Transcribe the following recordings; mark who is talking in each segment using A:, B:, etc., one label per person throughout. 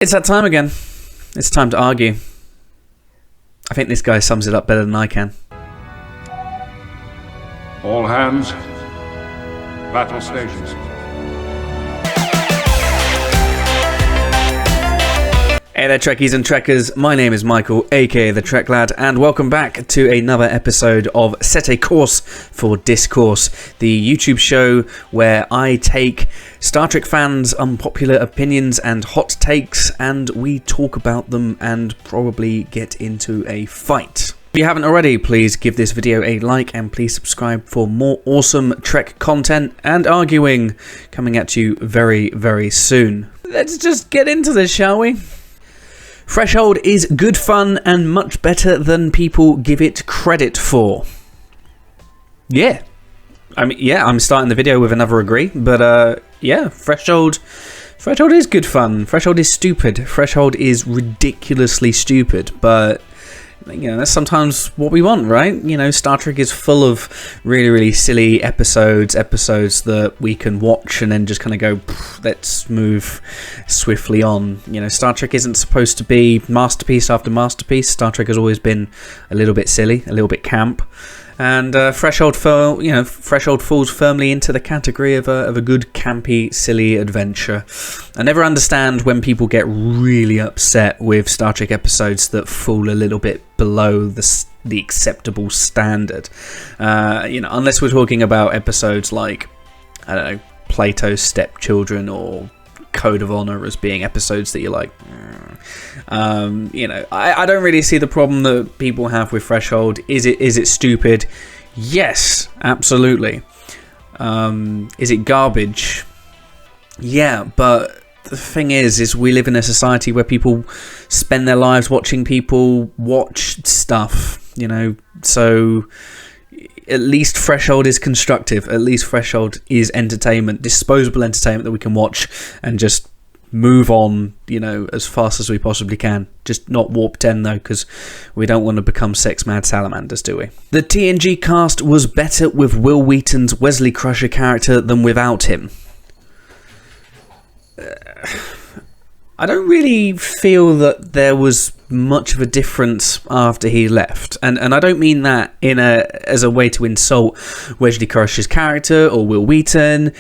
A: It's that time again. It's time to argue. I think this guy sums it up better than I can.
B: All hands, battle stations.
A: Hey there, Trekkies and Trekkers. My name is Michael, aka the TrekLad, and welcome back to another episode of Set a Course for Discourse, the YouTube show where I take Star Trek fans' unpopular opinions and hot takes, and we talk about them and probably get into a fight. If you haven't already, please give this video a like and please subscribe for more awesome Trek content and arguing coming at you very, very soon. Let's just get into this, shall we? Threshold is good fun and much better than people give it credit for. Yeah. I'm starting the video with another agree, but yeah, Threshold is good fun. Threshold is stupid. Threshold is ridiculously stupid, but you know, that's sometimes what we want, right? You know, Star Trek is full of really, really silly episodes that we can watch and then just kind of go, let's move swiftly on. You know, Star Trek isn't supposed to be masterpiece after masterpiece. Star Trek has always been a little bit silly, a little bit camp. And Threshold falls firmly into the category of a good, campy, silly adventure. I never understand when people get really upset with Star Trek episodes that fall a little bit below the acceptable standard. Unless we're talking about episodes like, I don't know, Plato's Stepchildren or Code of Honor as being episodes that you're like, I don't really see the problem that people have with Threshold. Is it stupid? Yes, absolutely. Is it garbage? Yeah, but the thing is we live in a society where people spend their lives watching people watch stuff, you know, so at least Threshold is constructive. At least Threshold is entertainment, disposable entertainment that we can watch and just move on, you know, as fast as we possibly can. Just not warp 10 though, because we don't want to become sex mad salamanders, do we? The TNG cast was better with Will Wheaton's Wesley Crusher character than without him. I don't really feel that there was much of a difference after he left, and I don't mean that as a way to insult Wesley Crusher's character or Will Wheaton.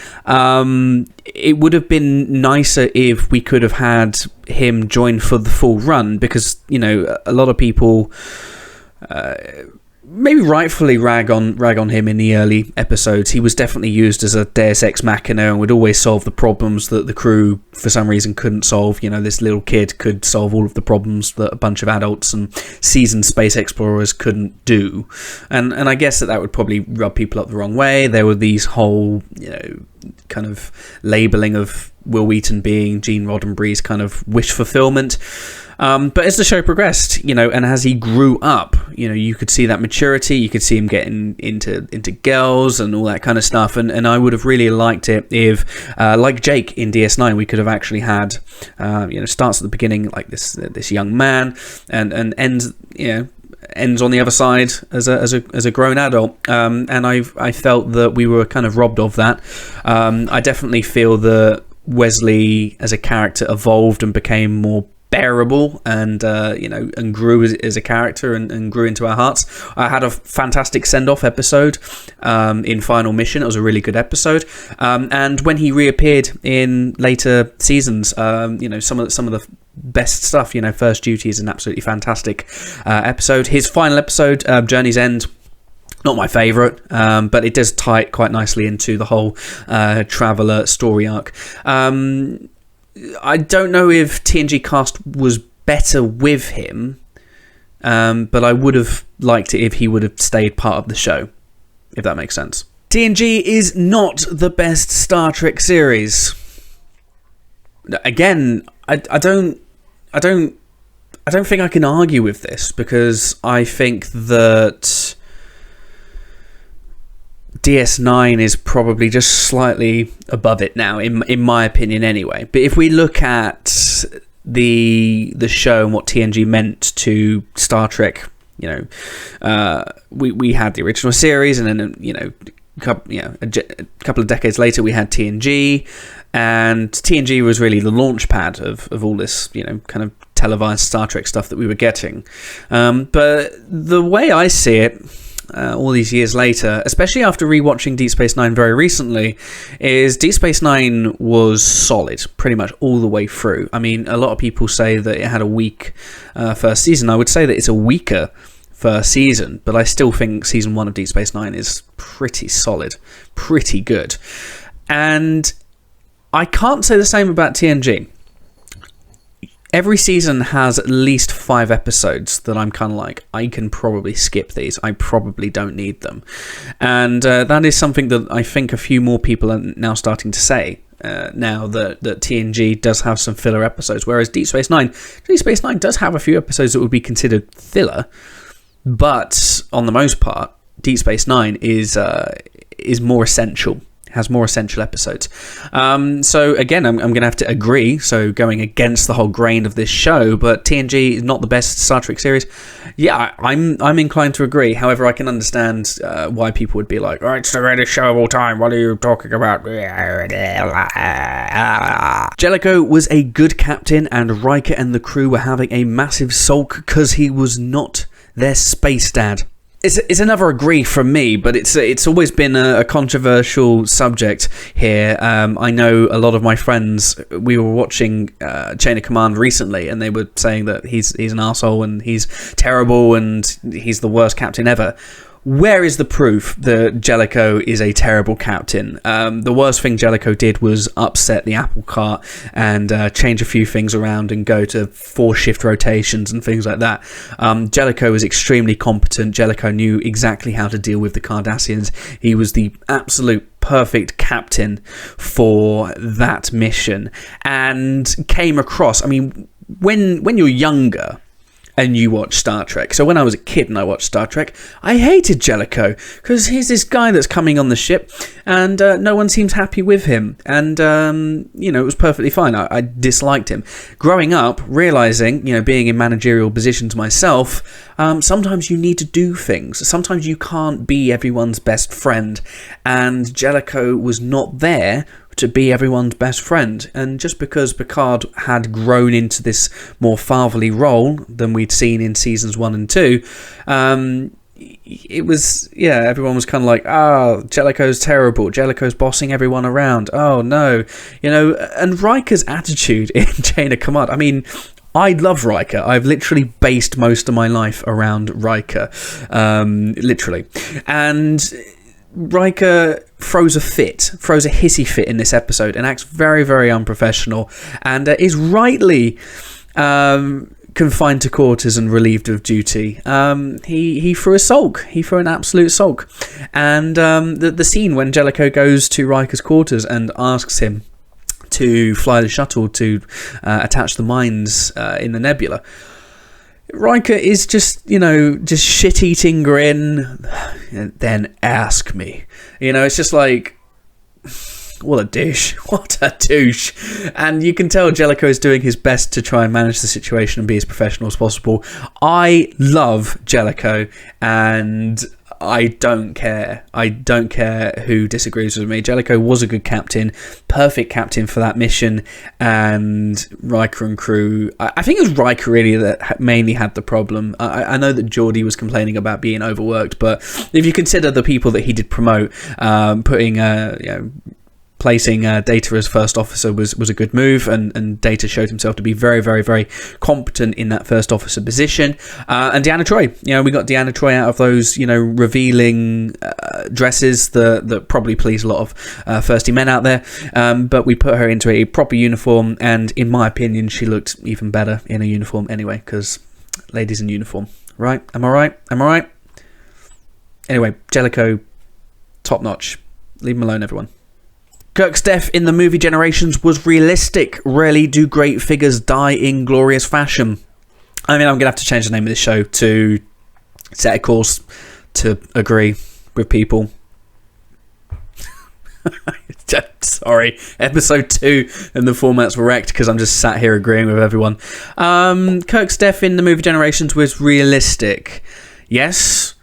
A: It would have been nicer if we could have had him join for the full run, because you know a lot of people maybe rightfully rag on him in the early episodes. He was definitely used as a Deus Ex Machina and would always solve the problems that the crew for some reason couldn't solve. You know, this little kid could solve all of the problems that a bunch of adults and seasoned space explorers couldn't do. And I guess that would probably rub people up the wrong way. There were these whole, you know, kind of labeling of Will Wheaton being Gene Roddenberry's kind of wish fulfillment. But as the show progressed, you know, and as he grew up, you know, you could see that maturity. You could see him getting into girls and all that kind of stuff. And I would have really liked it if, like Jake in DS9, we could have actually had, starts at the beginning like this young man and ends, you know, ends on the other side as a grown adult. And I felt that we were kind of robbed of that. I definitely feel that Wesley as a character evolved and became more bearable and and grew as a character and grew into our hearts. I had a fantastic send-off episode in Final Mission. It was a really good episode, and when he reappeared in later seasons, some of the best stuff. You know, First Duty is an absolutely fantastic episode. His final episode, Journey's End, not my favourite, but it does tie it quite nicely into the whole Traveller story arc. I don't know if TNG cast was better with him, but I would have liked it if he would have stayed part of the show, if that makes sense. TNG is not the best Star Trek series. Again, I don't think I can argue with this, because I think that DS9 is probably just slightly above it now, in my opinion anyway. But if we look at the show and what TNG meant to Star Trek, you know, we had the original series, and then, you know, a couple of decades later, we had TNG, and TNG was really the launch pad of all this, kind of televised Star Trek stuff that we were getting. But the way I see it, all these years later, especially after rewatching Deep Space Nine very recently, is Deep Space Nine was solid pretty much all the way through. I mean, a lot of people say that it had a weak first season. I would say that it's a weaker first season, but I still think season 1 of Deep Space Nine is pretty solid, pretty good. And I can't say the same about TNG. Every season has at least 5 episodes that I'm kind of like, I can probably skip these. I probably don't need them. And that is something that I think a few more people are now starting to say. Now that TNG does have some filler episodes, whereas Deep Space Nine does have a few episodes that would be considered filler, but on the most part, Deep Space Nine is more essential. Has more essential episodes. So again, I'm going to have to agree. So going against the whole grain of this show, but TNG is not the best Star Trek series. Yeah, I'm inclined to agree. However, I can understand why people would be like, "Oh, it's the greatest show of all time. What are you talking about?" Jellico was a good captain, and Riker and the crew were having a massive sulk because he was not their space dad. It's another agree from me, but it's always been a controversial subject here. I know a lot of my friends, we were watching Chain of Command recently, and they were saying that he's an arsehole and he's terrible and he's the worst captain ever. Where is the proof that Jellico is a terrible captain? The worst thing Jellico did was upset the apple cart and change a few things around and go to 4-shift rotations and things like that. Jellico was extremely competent. Jellico knew exactly how to deal with the Cardassians. He was the absolute perfect captain for that mission and came across, I mean, when you're younger and you watch Star Trek. So when I was a kid and I watched Star Trek, I hated Jellico because he's this guy that's coming on the ship and no one seems happy with him. And, it was perfectly fine. I disliked him. Growing up, realising, being in managerial positions myself, sometimes you need to do things. Sometimes you can't be everyone's best friend. And Jellico was not there to be everyone's best friend. And just because Picard had grown into this more fatherly role than we'd seen in seasons 1 and 2, it was, everyone was kind of like, Jellico's terrible. Jellico's bossing everyone around. Oh no. And Riker's attitude in Chain of Command, I mean, I love Riker. I've literally based most of my life around Riker. Literally. And Riker throws a hissy fit in this episode and acts very, very unprofessional and is rightly confined to quarters and relieved of duty. He threw a sulk. He threw an absolute sulk. And the scene when Jellico goes to Riker's quarters and asks him to fly the shuttle to attach the mines in the nebula, Riker is just shit-eating grin, and then ask me. It's just like, what a douche. What a douche. And you can tell Jellico is doing his best to try and manage the situation and be as professional as possible. I love Jellico, and I don't care. I don't care who disagrees with me. Jellico was a good captain, perfect captain for that mission, and Riker and crew, I think it was Riker really that mainly had the problem. I know that Geordi was complaining about being overworked, but if you consider the people that he did promote, placing Data as first officer was a good move, and Data showed himself to be very, very, very competent in that first officer position. And Deanna Troi, we got Deanna Troi out of those, revealing dresses that probably please a lot of thirsty men out there. But we put her into a proper uniform, and in my opinion, she looked even better in a uniform anyway, because ladies in uniform, right? Am I right? Anyway, Jellico, top notch. Leave him alone, everyone. Kirk's death in the movie Generations was realistic. Rarely do great figures die in glorious fashion. I mean, I'm going to have to change the name of this show to Set a Course to agree with people. Sorry, episode 2 and the formats were wrecked because I'm just sat here agreeing with everyone. Kirk's death in the movie Generations was realistic. Yes,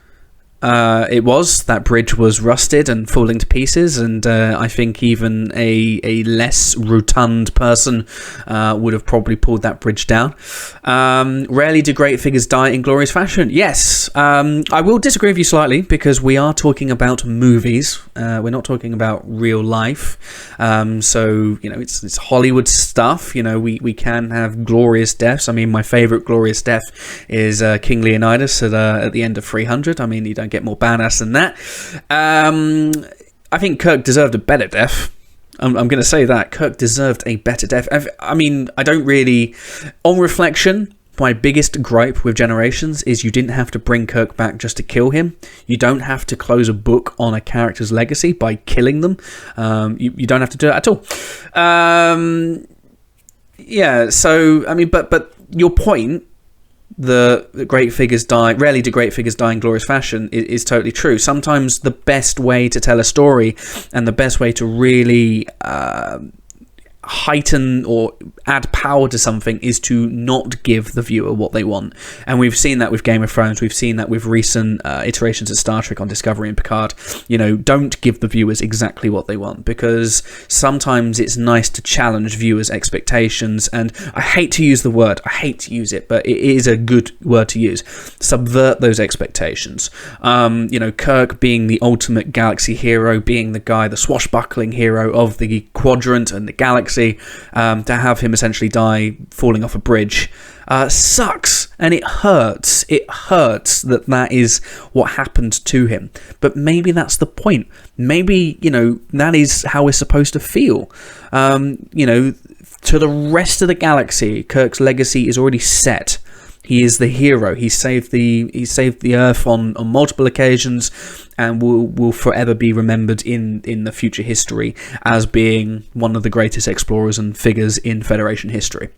A: It was. That bridge was rusted and falling to pieces, and I think even a less rotund person would have probably pulled that bridge down. Rarely do great figures die in glorious fashion. Yes, I will disagree with you slightly, because we are talking about movies. We're not talking about real life. So, it's Hollywood stuff. We can have glorious deaths. I mean, my favourite glorious death is King Leonidas at the end of 300. I mean, you don't get more badass than that. I think Kirk deserved a better death. I'm going to say that. Kirk deserved a better death. I mean, I don't really... On reflection, my biggest gripe with Generations is you didn't have to bring Kirk back just to kill him. You don't have to close a book on a character's legacy by killing them. You don't have to do it at all. Yeah, so, I mean, but your point... The great figures die. Rarely do great figures die in glorious fashion is totally true. Sometimes the best way to tell a story and the best way to really heighten or add power to something is to not give the viewer what they want. And we've seen that with Game of Thrones. We've seen that with recent iterations of Star Trek on Discovery and Picard. Don't give the viewers exactly what they want, because sometimes it's nice to challenge viewers' expectations. And I hate to use the word, I hate to use it, but it is a good word to use. Subvert those expectations. Kirk being the ultimate galaxy hero, being the guy, the swashbuckling hero of the quadrant and the galaxy, to have him essentially die falling off a bridge sucks, and it hurts. It hurts that is what happened to him. But maybe that's the point. Maybe, that is how we're supposed to feel. To the rest of the galaxy, Kirk's legacy is already set. He is the hero. He saved the Earth on multiple occasions, and will forever be remembered in the future history as being one of the greatest explorers and figures in Federation history.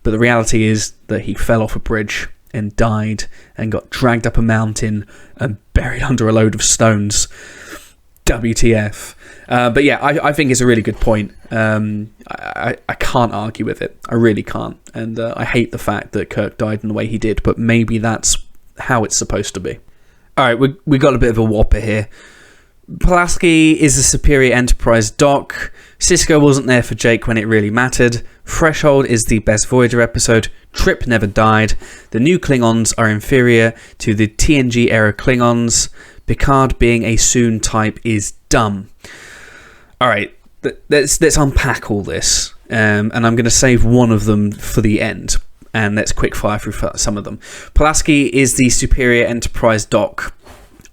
A: But the reality is that he fell off a bridge and died and got dragged up a mountain and buried under a load of stones. WTF. But yeah, I think it's a really good point. I can't argue with it. I really can't. And I hate the fact that Kirk died in the way he did, but maybe that's how it's supposed to be. Alright, we got a bit of a whopper here. Pulaski is a superior Enterprise doc. Sisko wasn't there for Jake when it really mattered. Threshold is the best Voyager episode. Trip never died. The new Klingons are inferior to the TNG era Klingons. Picard being a Soon type is dumb. Alright, let's unpack all this. And I'm going to save one of them for the end. And let's quick fire through some of them. Pulaski is the superior Enterprise doc.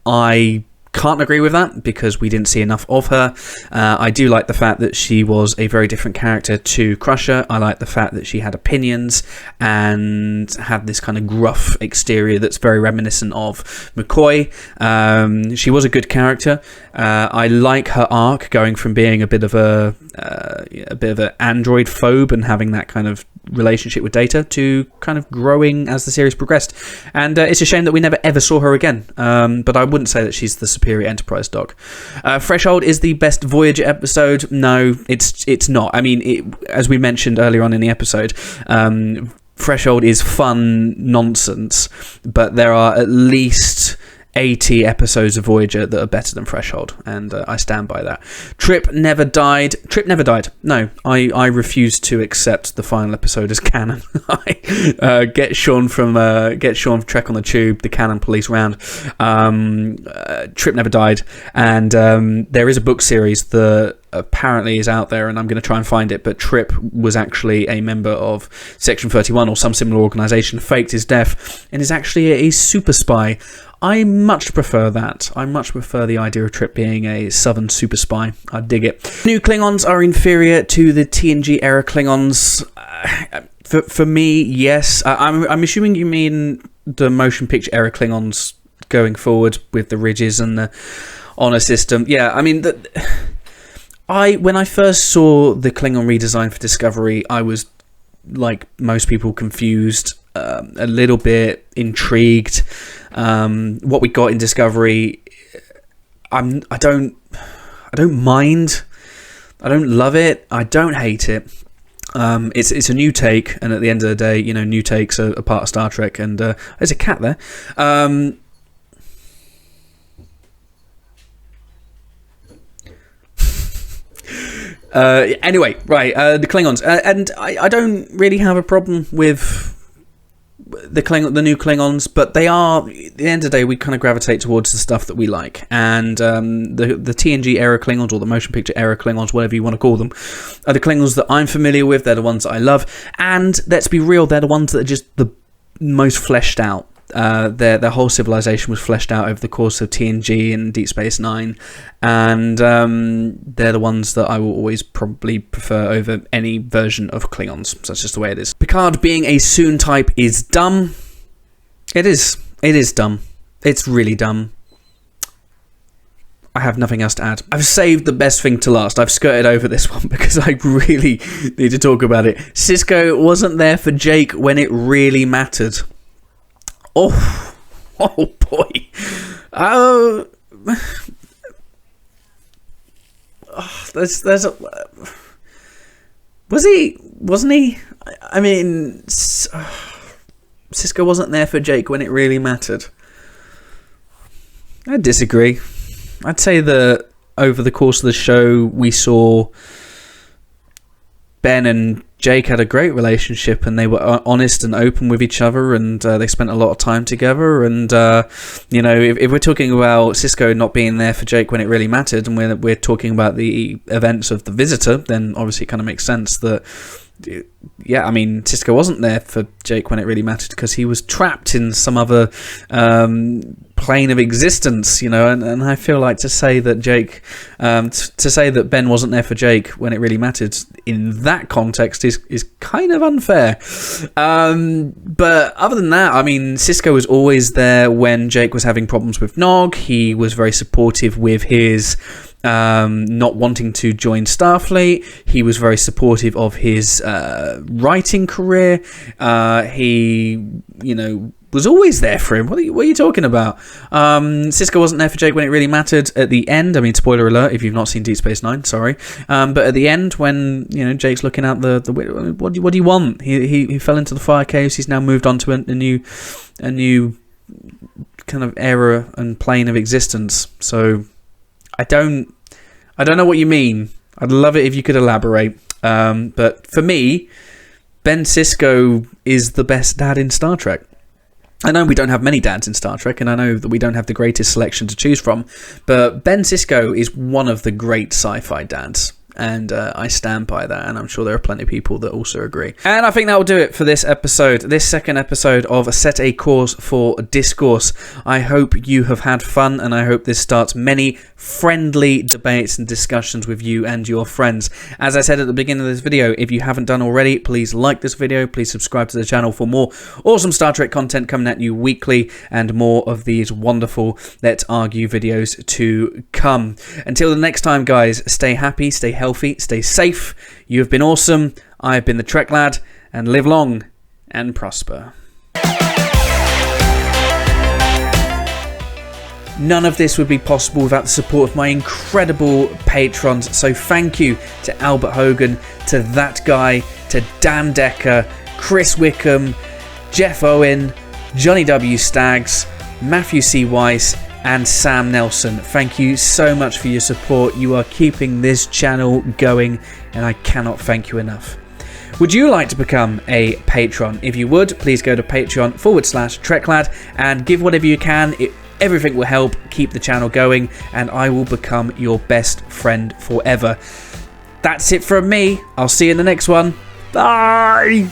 A: I can't agree with that because we didn't see enough of her. I do like the fact that she was a very different character to Crusher. I like the fact that she had opinions and had this kind of gruff exterior that's very reminiscent of McCoy. She was a good character. I like her arc going from being a bit of an android phobe and having that kind of relationship with Data to kind of growing as the series progressed. And it's a shame that we never ever saw her again. But I wouldn't say that she's the superior Enterprise doc. Threshold is the best Voyager episode. No, it's not. I mean, as we mentioned earlier on in the episode, Threshold is fun nonsense, but there are at least 80 episodes of Voyager that are better than Threshold, and I stand by that. Trip never died. No, I refuse to accept the final episode as canon. Get Sean from Trek on the Tube, the canon police round. Trip never died, and there is a book series that apparently is out there, and I'm going to try and find it, but Trip was actually a member of Section 31 or some similar organisation, faked his death, and is actually a super spy. I much prefer that. I much prefer the idea of Trip being a southern super spy. I dig it. New Klingons are inferior to the TNG era Klingons. For me, yes. I'm assuming you mean the motion picture era Klingons going forward with the ridges and the honor system. Yeah, I mean, when I first saw the Klingon redesign for Discovery, I was, like most people, confused, a little bit intrigued. What we got in Discovery, I don't mind. I don't love it. I don't hate it. It's a new take, and at the end of the day, new takes are a part of Star Trek. And there's a cat there. Anyway, right, the Klingons. And I don't really have a problem with the new Klingons, but they are, at the end of the day, we kind of gravitate towards the stuff that we like. And the TNG era Klingons, or the motion picture era Klingons, whatever you want to call them, are the Klingons that I'm familiar with. They're the ones that I love. And let's be real, they're the ones that are just the most fleshed out. Their whole civilization was fleshed out over the course of TNG and Deep Space Nine, and they're the ones that I will always probably prefer over any version of Klingons. So that's just the way it is. Picard being a Soon type is dumb. It is dumb. It's really dumb. I have nothing else to add. I've saved the best thing to last. I've skirted over this one because I really need to talk about it. Sisko wasn't there for Jake when it really mattered. Oh boy. There's a... Wasn't he? I mean, Sisko wasn't there for Jake when it really mattered. I disagree. I'd say that over the course of the show, we saw Ben and Jake had a great relationship, and they were honest and open with each other, and they spent a lot of time together. And if we're talking about Sisko not being there for Jake when it really mattered, and we're talking about the events of The Visitor, then obviously it kind of makes sense that, yeah, I mean, Sisko wasn't there for Jake when it really mattered because he was trapped in some other plane of existence, and I feel like to say that that Ben wasn't there for Jake when it really mattered in that context is kind of unfair. But other than that, I mean, Sisko was always there when Jake was having problems with Nog. He was very supportive with his not wanting to join Starfleet. He was very supportive of his writing career. He, was always there for him. What are you talking about? Sisko wasn't there for Jake when it really mattered at the end. I mean, spoiler alert if you've not seen Deep Space Nine, sorry. But at the end, when Jake's looking out the window, what do you want? He fell into the fire caves. He's now moved on to a new kind of era and plane of existence. So I don't know what you mean. I'd love it if you could elaborate. But for me, Ben Sisko is the best dad in Star Trek. I know we don't have many dads in Star Trek, and I know that we don't have the greatest selection to choose from, but Ben Sisko is one of the great sci-fi dads. And I stand by that, and I'm sure there are plenty of people that also agree. And I think that will do it for this episode, this second episode of Set a Course for Discourse. I hope you have had fun, and I hope this starts many friendly debates and discussions with you and your friends. As I said at the beginning of this video, if you haven't done already, please like this video, please subscribe to the channel for more awesome Star Trek content coming at you weekly, and more of these wonderful Let's Argue videos to come. Until the next time, guys, stay happy, stay healthy, stay safe. You have been awesome. I have been the TrekLad, and live long and prosper. None of this would be possible without the support of my incredible patrons. So thank you to Albert Hogan, to That Guy, to Dan Decker, Chris Wickham, Jeff Owen, Johnny W. Staggs, Matthew C. Weiss, and Sam Nelson. Thank you so much for your support. You are keeping this channel going, and I cannot thank you enough. Would you like to become a patron? If you would, please go to patreon.com/TrekLad and give whatever you can. Everything will help keep the channel going, and I will become your best friend forever. That's it from me. I'll see you in the next one. Bye!